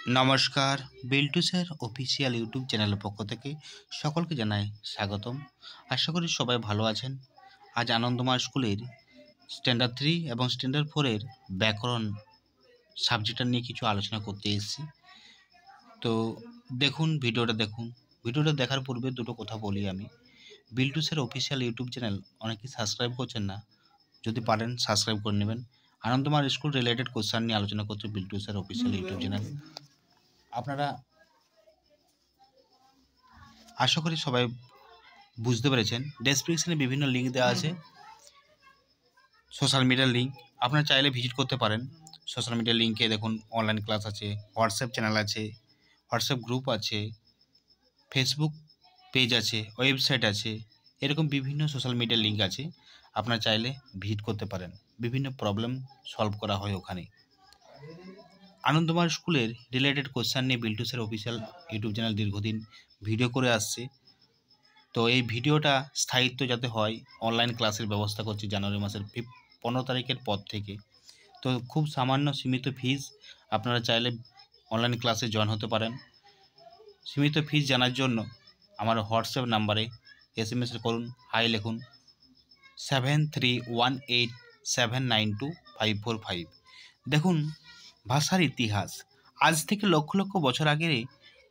নমস্কার, বিল্টুসের official YouTube চ্যানেলের পক্ষ থেকে সকলকে জানাই স্বাগতম। আশা করি সবাই ভালো আছেন। আজ আনন্দময় স্কুলের স্ট্যান্ডার্ড 3 এবং স্ট্যান্ডার্ড 4 এর ব্যাকরণ সাবজেক্টটা নিয়ে কিছু আলোচনা করতে এসেছি। তো ভিডিওটা দেখুন। ভিডিওটা দেখার পূর্বে দুটো কথা বলি আমি। বিল্টুসের অফিসিয়াল ইউটিউব চ্যানেল অনেকেই সাবস্ক্রাইব করছেন না, যদি পারেন সাবস্ক্রাইব করে নেবেন। আনন্দময় স্কুল রিলেটেড কোশ্চেন নিয়ে আলোচনা করছে বিল্টুসের অফিসিয়াল ইউটিউব চ্যানেল। আপনারা আশা করি সবাই বুঝতে পেরেছেন। ডেসক্রিপশনে বিভিন্ন লিঙ্ক দেওয়া আছে, সোশ্যাল মিডিয়ার লিঙ্ক, আপনারা চাইলে ভিজিট করতে পারেন। সোশ্যাল মিডিয়ার লিঙ্কে দেখুন অনলাইন ক্লাস আছে, হোয়াটসঅ্যাপ চ্যানেল আছে, হোয়াটসঅ্যাপ গ্রুপ আছে, ফেসবুক পেজ আছে, ওয়েবসাইট আছে, এরকম বিভিন্ন সোশ্যাল মিডিয়ার লিঙ্ক আছে। আপনারা চাইলে ভিজিট করতে পারেন, বিভিন্ন প্রবলেম সলভ করা হয় ওখানে। আনন্দময় স্কুলের রিলেটেড কোশ্চেন নিয়ে বিল্টুসের অফিসিয়াল ইউটিউব চ্যানেল দীর্ঘদিন ভিডিও করে আসছে। তো এই ভিডিওটা স্থায়িত্ব যাতে হয়, অনলাইন ক্লাসের ব্যবস্থা করছি জানুয়ারি মাসের 15 তারিখের পর থেকে। তো খুব সামান্য সীমিত ফিজ, আপনারা চাইলে অনলাইন ক্লাসে জয়েন হতে পারেন। সীমিত ফিজ জানার জন্য আমার হোয়াটসঅ্যাপ নাম্বারে SMS করুন, হাই লিখুন 7318792545। দেখুন, ভাষার ইতিহাস আজ থেকে লক্ষ লক্ষ বছর আগে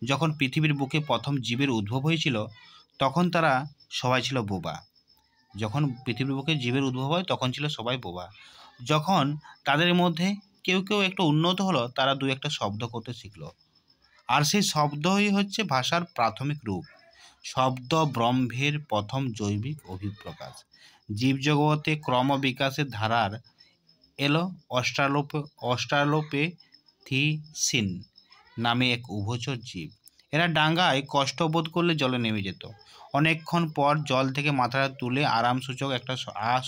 যখন পৃথিবীর বুকে প্রথম জীবের উদ্ভব হয়েছিল, তখন তারা সবাই ছিল বোবা। যখন পৃথিবীর বুকে জীবের উদ্ভব হয় তখন ছিল সবাই বোবা। যখন তাদের মধ্যে কেউ কেউ একটু উন্নত হলো, তারা দু একটা শব্দ করতে শিখলো, আর সেই শব্দই হচ্ছে ভাষার প্রাথমিক রূপ। শব্দ ব্রহ্মের প্রথম জৈবিক অভিপ্রকাশ। জীবজগতে ক্রমবিকাশের ধারার এলো অস্ট্রালোপেথিসিন নামে এক উভচর জীব। এরা ডাঙ্গায় কষ্ট বোধ করলে জলে নেমে যেত। অনেকক্ষণ পর জল থেকে মাথাটা তুলে আরামসূচক একটা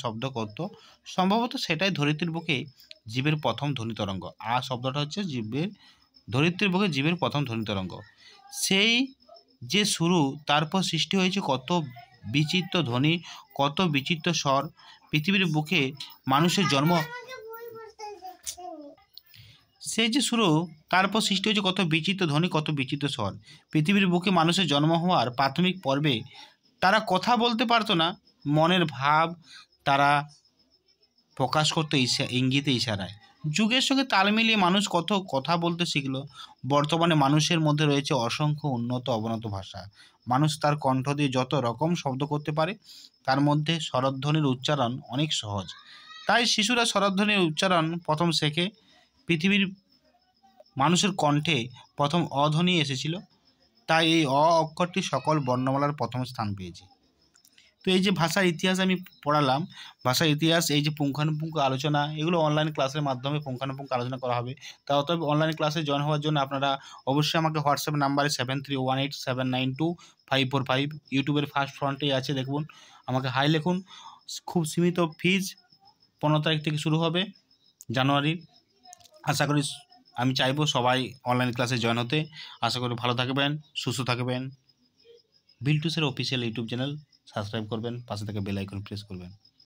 শব্দ করত। সম্ভবত সেটাই ধরিত্রীর বুকে জীবের প্রথম ধ্বনি তরঙ্গ। শব্দটা হচ্ছে ধরিত্রীর বুকে জীবের প্রথম ধ্বনি তরঙ্গ। সেই যে শুরু, তারপর সৃষ্টি হয়েছে কত বিচিত্র ধ্বনি, কত বিচিত্র স্বর। পৃথিবীর বুকে মানুষের জন্ম, সেই যে শুরু, তারপর সৃষ্টি হয়েছে কত বিচিত্র ধ্বনি, কত বিচিত্র স্বর। পৃথিবীর বুকে মানুষের জন্ম হওয়ার প্রাথমিক পর্বে তারা কথা বলতে পারতো না। মনের ভাব তারা প্রকাশ করতো ইঙ্গিতে, ইশারায়। যুগের সঙ্গে তাল মিলিয়ে মানুষ কত কথা বলতে শিখলো। বর্তমানে মানুষের মধ্যে রয়েছে অসংখ্য উন্নত অবনত ভাষা। মানুষ তার কণ্ঠ দিয়ে যত রকম শব্দ করতে পারে, তার মধ্যে স্বরধ্বনির উচ্চারণ অনেক সহজ। তাই শিশুরা স্বরধ্বনির উচ্চারণ প্রথম শেখে। পৃথিবীর মানুষের কণ্ঠে প্রথম অধ্বনি এসেছিল, তাই এই অক্ষরটি সকল বর্ণমালার প্রথম স্থান পেয়েছে। তো এই যে ভাষার ইতিহাস আমি পড়ালাম, ভাষার ইতিহাস, এই যে পুঙ্খানুপুঙ্খ আলোচনা, এগুলো অনলাইন ক্লাসের মাধ্যমে পুঙ্খানুপুঙ্খ আলোচনা করা হবে। তা অতএব অনলাইন ক্লাসে জয়েন হওয়ার জন্য আপনারা অবশ্যই আমাকে হোয়াটসঅ্যাপ নাম্বারে 7318792545, ইউটিউবের ফার্স্ট ফ্রন্টেই আছে, দেখুন, আমাকে হাই লিখুন। খুব সীমিত ফিজ, 15 তারিখ থেকে শুরু হবে জানুয়ারি। আশা করি, আমি চাইবো সবাই অনলাইন ক্লাসে জয়েন হতে। আশা করি ভালো থাকবেন, সুস্থ থাকবেন। বিল্টুসের অফিসিয়াল ইউটিউব চ্যানেল সাবস্ক্রাইব করবেন, পাশে থেকে বেল আইকন প্রেস করবেন।